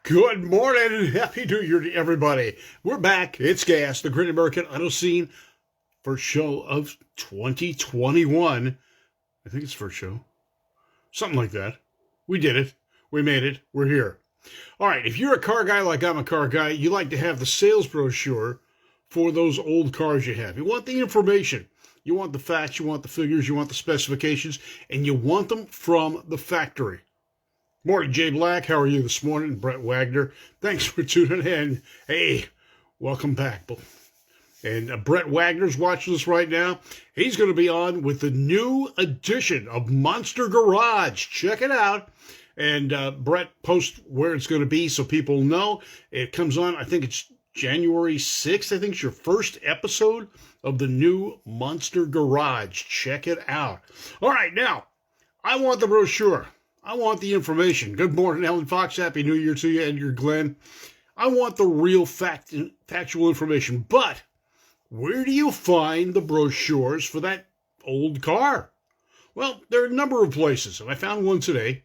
Good morning and Happy New Year to everybody. We're back. It's GAAS, the Great American Auto Scene, first show of 2021. I think it's first show. Something like that. We did it. We made it. We're here. All right, if you're a car guy like I'm a car guy, you like to have the sales brochure for those old cars you have. You want the information. You want the facts. You want the figures. You want the specifications. And you want them from the factory. Morning, Jay Black. How are you this morning? Brett Wagner. Thanks for tuning in. Hey, welcome back. And Brett Wagner's watching us right now. He's going to be on with the new edition of Monster Garage. Check it out. And Brett posts where it's going to be so people know. It comes on, I think it's January 6th. I think it's your first episode of the new Monster Garage. Check it out. All right, now, I want the brochure. I want the information. Good morning, Ellen Fox. Happy New Year to you, Edgar Glenn. I want the real factual information. But where do you find the brochures for that old car? Well, there are a number of places, and I found one today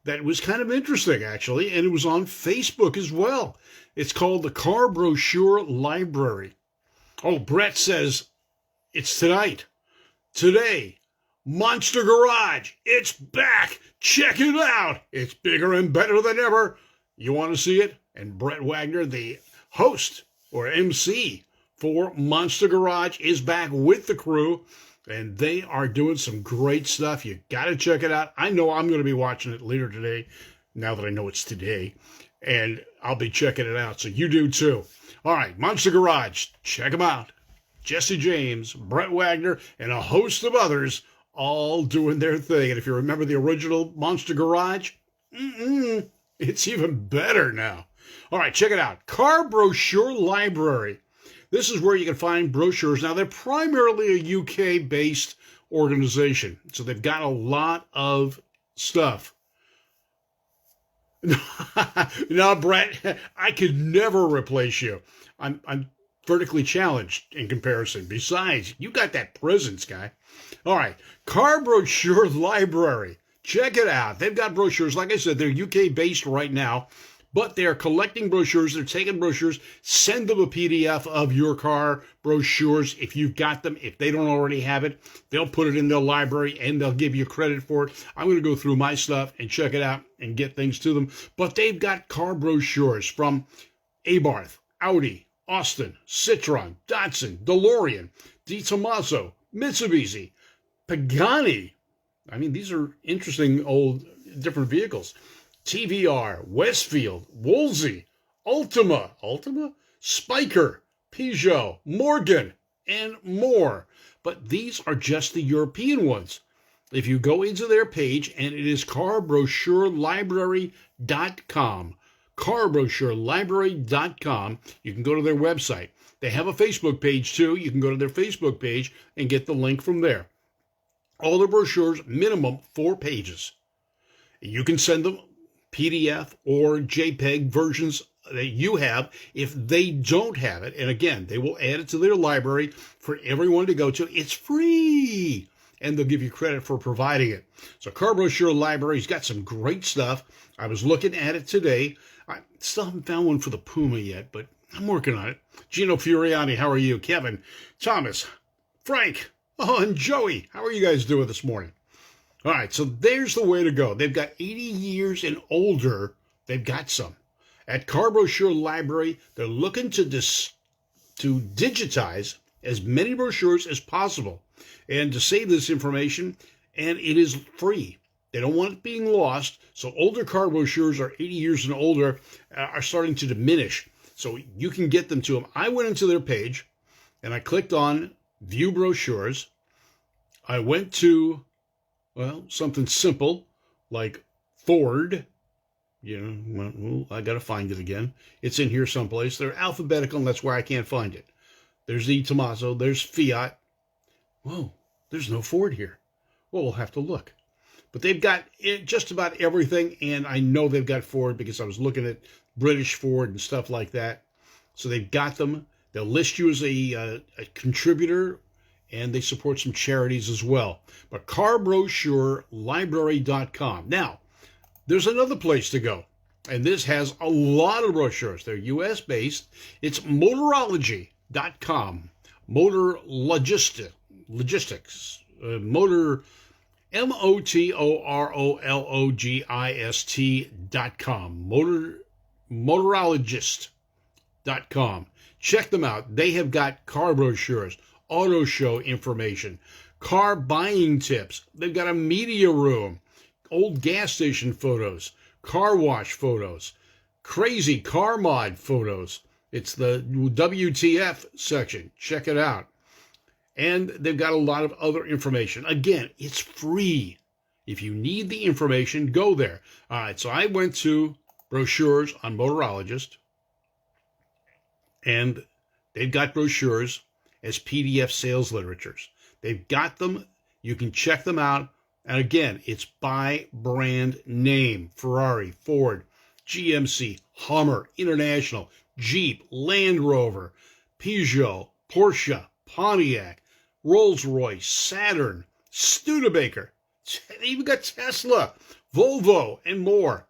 that was kind of interesting, actually, and it was on Facebook as well. It's called the Car Brochure Library. Oh, Brett says it's tonight. Today. Monster Garage, it's back. Check it out. It's bigger and better than ever. You want to see it? And Brett Wagner, the host or MC for Monster Garage, is back with the crew, and they are doing some great stuff. You got to check it out. I know I'm going to be watching it later today, now that I know it's today, and I'll be checking it out, so you do too. All right, Monster Garage, check them out. Jesse James, Brett Wagner, and a host of others all doing their thing. And if you remember the original Monster Garage, it's even better now. All right, check it out. Car Brochure Library. This is where you can find brochures. Now, they're primarily a UK-based organization, so they've got a lot of stuff. No, Brett, I could never replace you. I'm vertically challenged in comparison. Besides, you got that presence, guy. All right, Car Brochure Library. Check it out. They've got brochures. Like I said, they're UK-based right now, but they're collecting brochures. They're taking brochures. Send them a PDF of your car brochures if you've got them. If they don't already have it, they'll put it in their library, and they'll give you credit for it. I'm going to go through my stuff and check it out and get things to them. But they've got car brochures from Abarth, Audi, Austin, Citroen, Datsun, DeLorean, Di Tomaso, Mitsubishi, Pagani. I mean, these are interesting old different vehicles. TVR, Westfield, Woolsey, Ultima, Spiker, Peugeot, Morgan, and more. But these are just the European ones. If you go into their page, and it is carbrochurelibrary.com, carbrochurelibrary.com, you can go to their website. They have a Facebook page too. You can go to their Facebook page and get the link from there. All the brochures, minimum 4 pages. You can send them PDF or JPEG versions that you have if they don't have it. And again, they will add it to their library for everyone to go to. It's free, and they'll give you credit for providing it. So Car Brochure Library's got some great stuff. I was looking at it today. I still haven't found one for the Puma yet, but I'm working on it. Gino Furiani, how are you? Kevin, Thomas, Frank, and Joey, how are you guys doing this morning? All right, so there's the way to go. They've got 80 years and older. They've got some. At Car Brochure Library, they're looking to digitize as many brochures as possible and to save this information, and it is free. They don't want it being lost, so older car brochures are 80 years and older are starting to diminish, so you can get them to them. I went into their page, and I clicked on View Brochures. I went to, well, something simple like Ford. Well, I got to find it again. It's in here someplace. They're alphabetical, and that's where I can't find it. There's the Tomaso. There's Fiat. Whoa, there's no Ford here. Well, we'll have to look. But they've got just about everything, and I know they've got Ford because I was looking at British Ford and stuff like that. So they've got them. They'll list you as a contributor, and they support some charities as well. But carbrochurelibrary.com. Now, there's another place to go. And this has a lot of brochures. They're U.S. based. It's motorology.com. Motor logistics. Motor, motorologist.com. Motorologist.com. Check them out. They have got car brochures, auto show information, car buying tips. They've got a media room, old gas station photos, car wash photos, crazy car mod photos. It's the WTF section. Check it out. And they've got a lot of other information. Again, it's free. If you need the information, go there. All right, so I went to brochures on Motorologist, and they've got brochures as PDF sales literatures. They've got them. You can check them out. And again, it's by brand name. Ferrari, Ford, GMC, Hummer, International, Jeep, Land Rover, Peugeot, Porsche, Pontiac, Rolls-Royce, Saturn, Studebaker. They even got Tesla, Volvo, and more.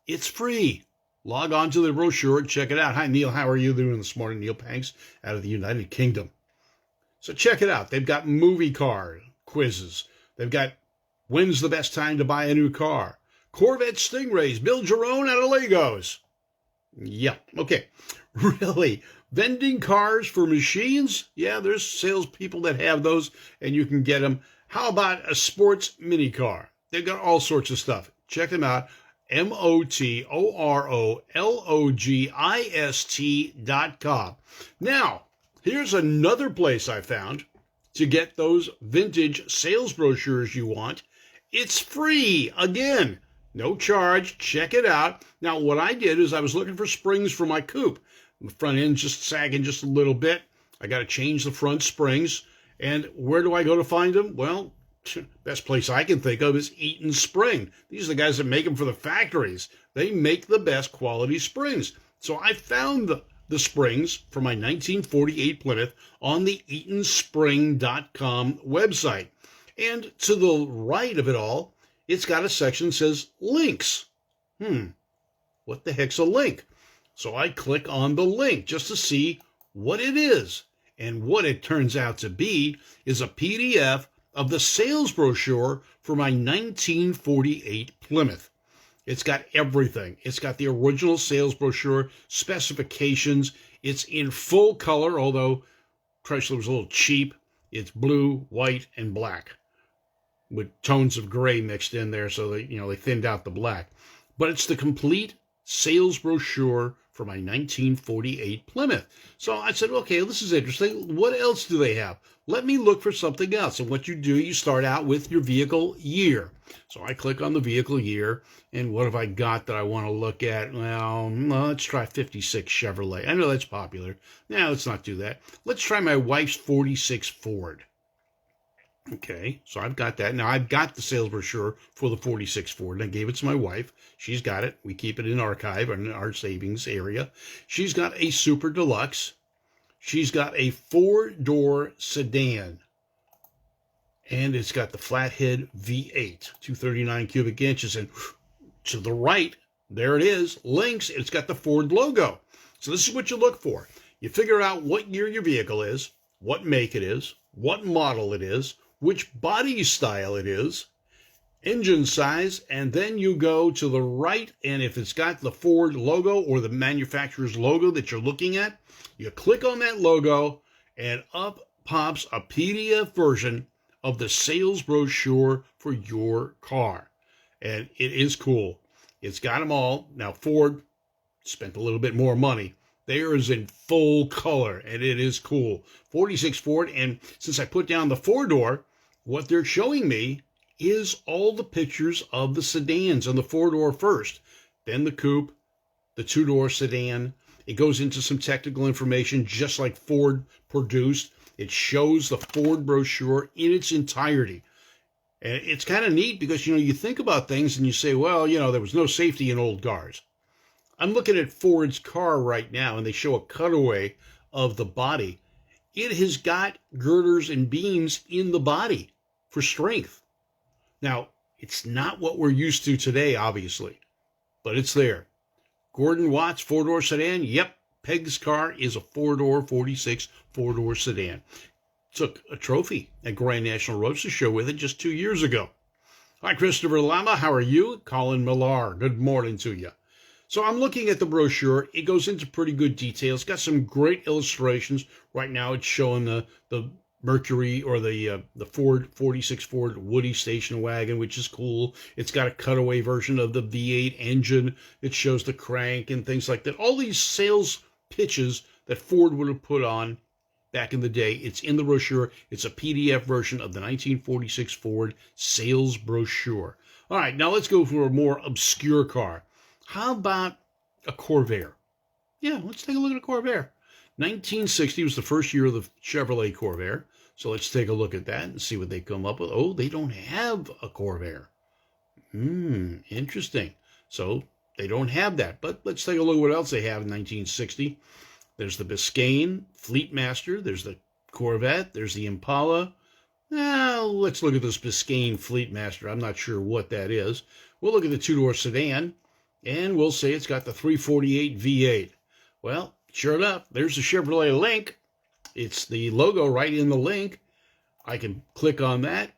It's free. Log on to the brochure and check it out. Hi, Neil. How are you doing this morning? Neil Panks out of the United Kingdom. So check it out. They've got movie car quizzes. They've got when's the best time to buy a new car? Corvette Stingrays. Build your own out of Legos. Yeah, okay. Really? Vending cars for machines? Yeah, there's salespeople that have those, and you can get them. How about a sports mini car? They've got all sorts of stuff. Check them out. motorologist.com. Now, here's another place I found to get those vintage sales brochures you want. It's free. Again, no charge. Check it out. Now, what I did is I was looking for springs for my coupe. The front end's just sagging just a little bit. I got to change the front springs. And where do I go to find them? Well, best place I can think of is Eaton Spring. These are the guys that make them for the factories. They make the best quality springs. So I found the springs for my 1948 Plymouth on the eatonspring.com website. And to the right of it all, it's got a section that says links. What the heck's a link? So I click on the link just to see what it is. And what it turns out to be is a PDF of the sales brochure for my 1948 Plymouth. It's got everything. It's got the original sales brochure, specifications. It's in full color, although Chrysler was a little cheap. It's blue, white, and black with tones of gray mixed in there, so they thinned out the black. But it's the complete sales brochure for my 1948 Plymouth. So I said, okay, this is interesting. What else do they have? Let me look for something else. And what you do, you start out with your vehicle year. So I click on the vehicle year, and what have I got that I want to look at? Well, let's try 56 Chevrolet. I know that's popular. Now, let's not do that. Let's try my wife's 46 Ford. Okay, so I've got that. Now, I've got the sales brochure for the 46 Ford, and I gave it to my wife. She's got it. We keep it in archive in our savings area. She's got a Super Deluxe. She's got a 4-door sedan, and it's got the flathead V8, 239 cubic inches, and to the right, there it is, links, it's got the Ford logo. So this is what you look for. You figure out what year your vehicle is, what make it is, what model it is, which body style it is, engine size, and then you go to the right, and if it's got the Ford logo or the manufacturer's logo that you're looking at, you click on that logo, and up pops a PDF version of the sales brochure for your car. And it is cool. It's got them all. Now, Ford spent a little bit more money. Theirs in full color, and it is cool. 46 Ford, and since I put down the 4-door, what they're showing me is all the pictures of the sedans on the 4-door first, then the coupe, the 2-door sedan. It goes into some technical information just like Ford produced. It shows the Ford brochure in its entirety. And it's kind of neat because, you think about things and you say, well, there was no safety in old cars. I'm looking at Ford's car right now, and they show a cutaway of the body. It has got girders and beams in the body for strength. Now, it's not what we're used to today, obviously, but it's there. Gordon Watts, four-door sedan. Yep, Peg's car is a four-door 46 four-door sedan. Took a trophy at Grand National Roadster Show with it just 2 years ago. Hi, Christopher Lama. How are you? Colin Millar. Good morning to you. So I'm looking at the brochure. It goes into pretty good detail. It's got some great illustrations. Right now it's showing the Mercury or the Ford 46 Ford Woody station wagon, which is cool. It's got a cutaway version of the V8 engine. It shows the crank and things like that. All these sales pitches that Ford would have put on back in the day. It's in the brochure. It's a PDF version of the 1946 Ford sales brochure. All right, now let's go for a more obscure car. How about a Corvair? Yeah, let's take a look at a Corvair. 1960 was the first year of the Chevrolet Corvair. So let's take a look at that and see what they come up with. Oh, they don't have a Corvair. Interesting. So they don't have that. But let's take a look at what else they have in 1960. There's the Biscayne Fleetmaster. There's the Corvette. There's the Impala. Now, let's look at this Biscayne Fleetmaster. I'm not sure what that is. We'll look at the two-door sedan, and we'll say it's got the 348 V8. Well, sure enough, there's the Chevrolet link. It's the logo right in the link. I can click on that,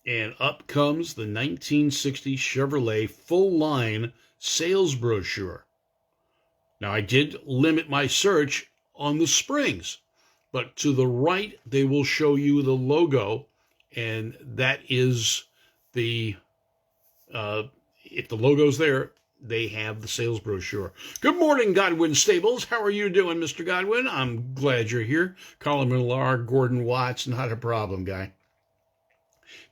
and up comes the 1960 Chevrolet full-line sales brochure. Now, I did limit my search on the springs, but to the right, they will show you the logo, and that is the, if the logo's there, they have the sales brochure. Good morning, Godwin Stables. How are you doing, Mr. Godwin? I'm glad you're here. Colin Millar, Gordon Watts, not a problem, guy.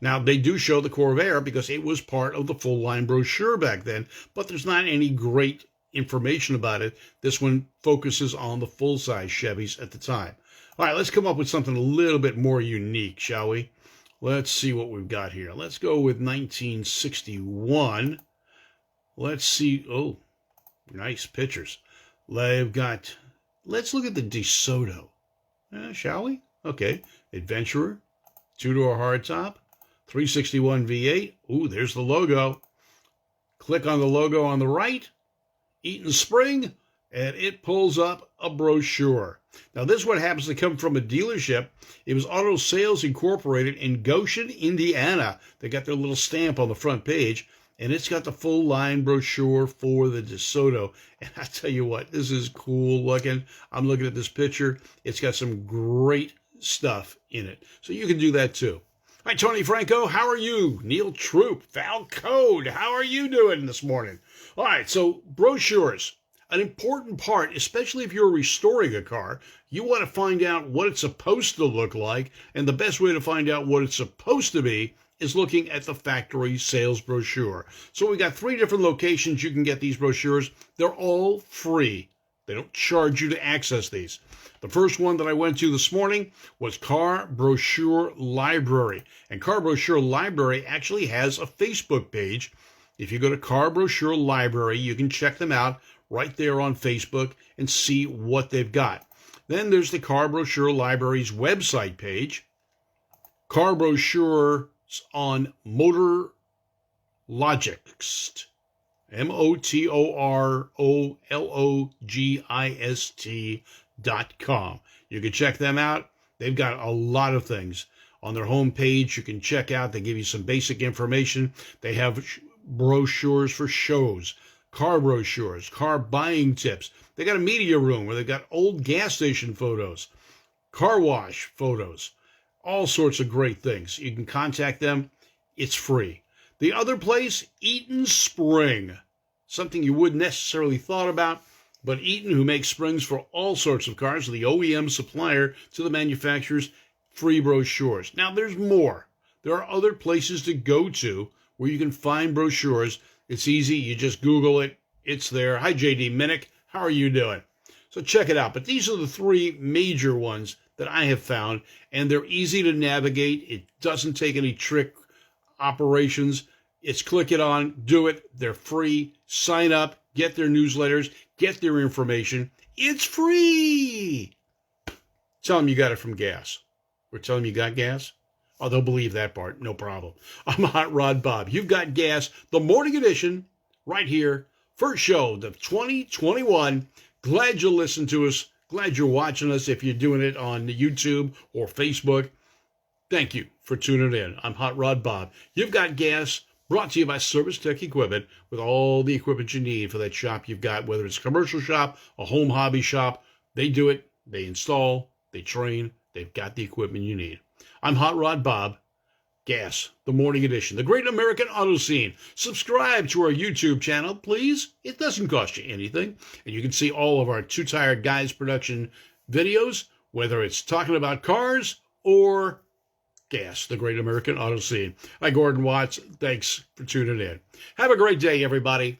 Now, they do show the Corvair because it was part of the full-line brochure back then, but there's not any great information about it. This one focuses on the full-size Chevys at the time. All right, let's come up with something a little bit more unique, shall we? Let's see what we've got here. Let's go with 1961. Let's see. Oh, nice pictures. They've got, let's look at the DeSoto. Shall we? Okay. Adventurer, two-door hardtop, 361 V8. Ooh, there's the logo. Click on the logo on the right, Eaton Spring, and it pulls up a brochure. Now, this one happens to come from a dealership. It was Auto Sales Incorporated in Goshen, Indiana. They got their little stamp on the front page. And it's got the full-line brochure for the DeSoto. And I tell you what, this is cool looking. I'm looking at this picture. It's got some great stuff in it. So you can do that too. Hi, Tony Franco. How are you? Neil Troop, Val Code. How are you doing this morning? All right, so brochures. An important part, especially if you're restoring a car, you want to find out what it's supposed to look like. And the best way to find out what it's supposed to be is looking at the factory sales brochure. So we got 3 different locations you can get these brochures. They're all free. They don't charge you to access these. The first one that I went to this morning was Car Brochure Library. And Car Brochure Library actually has a Facebook page. If you go to Car Brochure Library, you can check them out right there on Facebook and see what they've got. Then there's the Car Brochure Library's website page. Car Brochure on Motor Logist, MOTOROLOGIST.com. You can check them out. They've got a lot of things on their homepage you can check out. They give you some basic information. They have brochures for shows, car brochures, car buying tips. They got a media room where they've got old gas station photos, car wash photos, all sorts of great things. You can contact them. It's free. The other place, Eaton Spring. Something you wouldn't necessarily thought about, but Eaton, who makes springs for all sorts of cars, the OEM supplier to the manufacturers, free brochures. Now, there's more. There are other places to go to where you can find brochures. It's easy. You just Google it. It's there. Hi, J.D. Minnick. How are you doing? So check it out. But these are the 3 major ones that I have found, and they're easy to navigate. It doesn't take any trick operations. It's click it on, do it. They're free. Sign up, get their newsletters, get their information. It's free. Tell them you got it from GAAS. Or tell them you got gas. Oh, they'll believe that part. No problem. I'm Hot Rod Bob. You've got GAAS, the morning edition, right here First show of 2021. Glad you listened to us. Glad you're watching us if you're doing it on YouTube or Facebook. Thank you for tuning in. I'm Hot Rod Bob. You've got gas, brought to you by Service Tech Equipment, with all the equipment you need for that shop you've got, whether it's a commercial shop, a home hobby shop. They do it. They install. They train. They've got the equipment you need. I'm Hot Rod Bob. Gas, the morning edition, the Great American Auto Scene. Subscribe to our YouTube channel, please. It doesn't cost you anything. And you can see all of our Two Tired Guys production videos, whether it's talking about cars or gas, the Great American Auto Scene. I'm Gordon Watts. Thanks for tuning in. Have a great day, everybody.